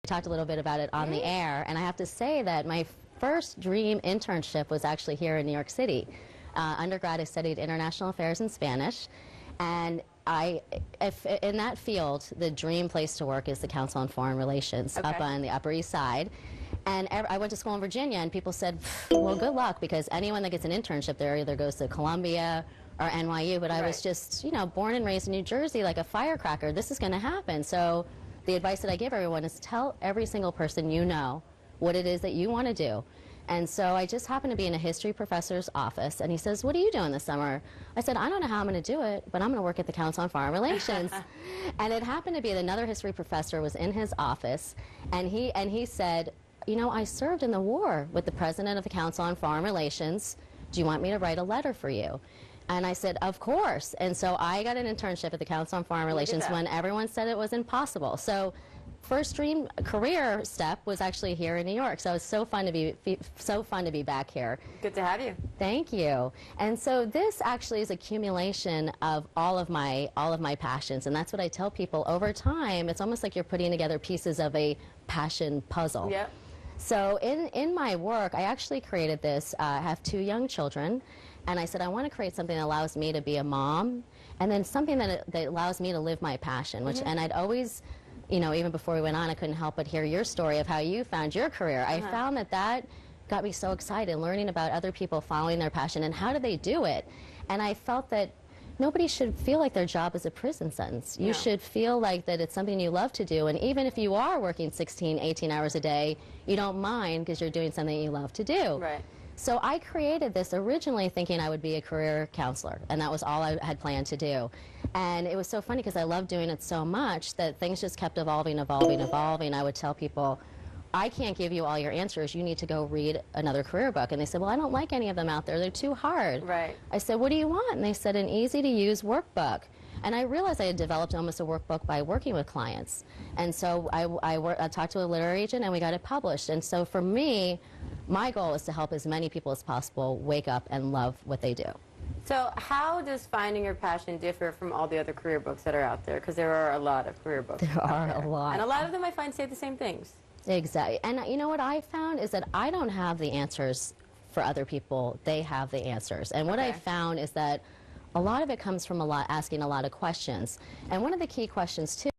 talked a little bit about it on the air, and I have to say that my first dream internship was actually here in New York City. Undergrad, I studied international affairs and Spanish, and in that field, the dream place to work is the Council on Foreign Relations up on the Upper East Side. And I went to school in Virginia, and people said, well, good luck, because anyone that gets an internship there either goes to Columbia or NYU, but I was just, you know, born and raised in New Jersey like a firecracker. This is going to happen. So the advice that I give everyone is tell every single person you know what it is that you want to do. And so I just happened to be in a history professor's office, and he says, what are you doing this summer? I said, I don't know how I'm going to do it, but I'm going to work at the Council on Foreign Relations. And it happened to be that another history professor was in his office, and he said, you know, I served in the war with the president of the Council on Foreign Relations. Do you want me to write a letter for you? And I said, of course. And so I got an internship at the Council on Foreign Relations when everyone said it was impossible. So first dream career step was actually here in New York. So it's so fun to be back here. Good to have you. Thank you. And so this actually is accumulation of all of my passions, and that's what I tell people over time. It's almost like you're putting together pieces of a passion puzzle. Yep. So in my work, I actually created this. I have 2 young children, and I said I want to create something that allows me to be a mom, and then something that allows me to live my passion. Which and I'd always, you know, even before we went on, I couldn't help but hear your story of how you found your career. I found that got me so excited, learning about other people following their passion and how do they do it. And I felt that nobody should feel like their job is a prison sentence. You should feel like that it's something you love to do, and even if you are working 16, 18 hours a day, you don't mind because you're doing something you love to do. Right. So I created this originally thinking I would be a career counselor, and that was all I had planned to do. And it was so funny because I loved doing it so much that things just kept evolving. I would tell people, I can't give you all your answers. You need to go read another career book. And they said, well, I don't like any of them out there. They're too hard. Right. I said, what do you want? And they said, an easy-to-use workbook. And I realized I had developed almost a workbook by working with clients. And so I talked to a literary agent, and we got it published. And so for me, my goal is to help as many people as possible wake up and love what they do. So how does finding your passion differ from all the other career books that are out there? Because there are a lot of career books. There are a lot. And a lot of them I find say the same things. Exactly. And you know what I found is that I don't have the answers for other people. They have the answers. And what I found is that a lot of it comes from asking a lot of questions. And one of the key questions, too,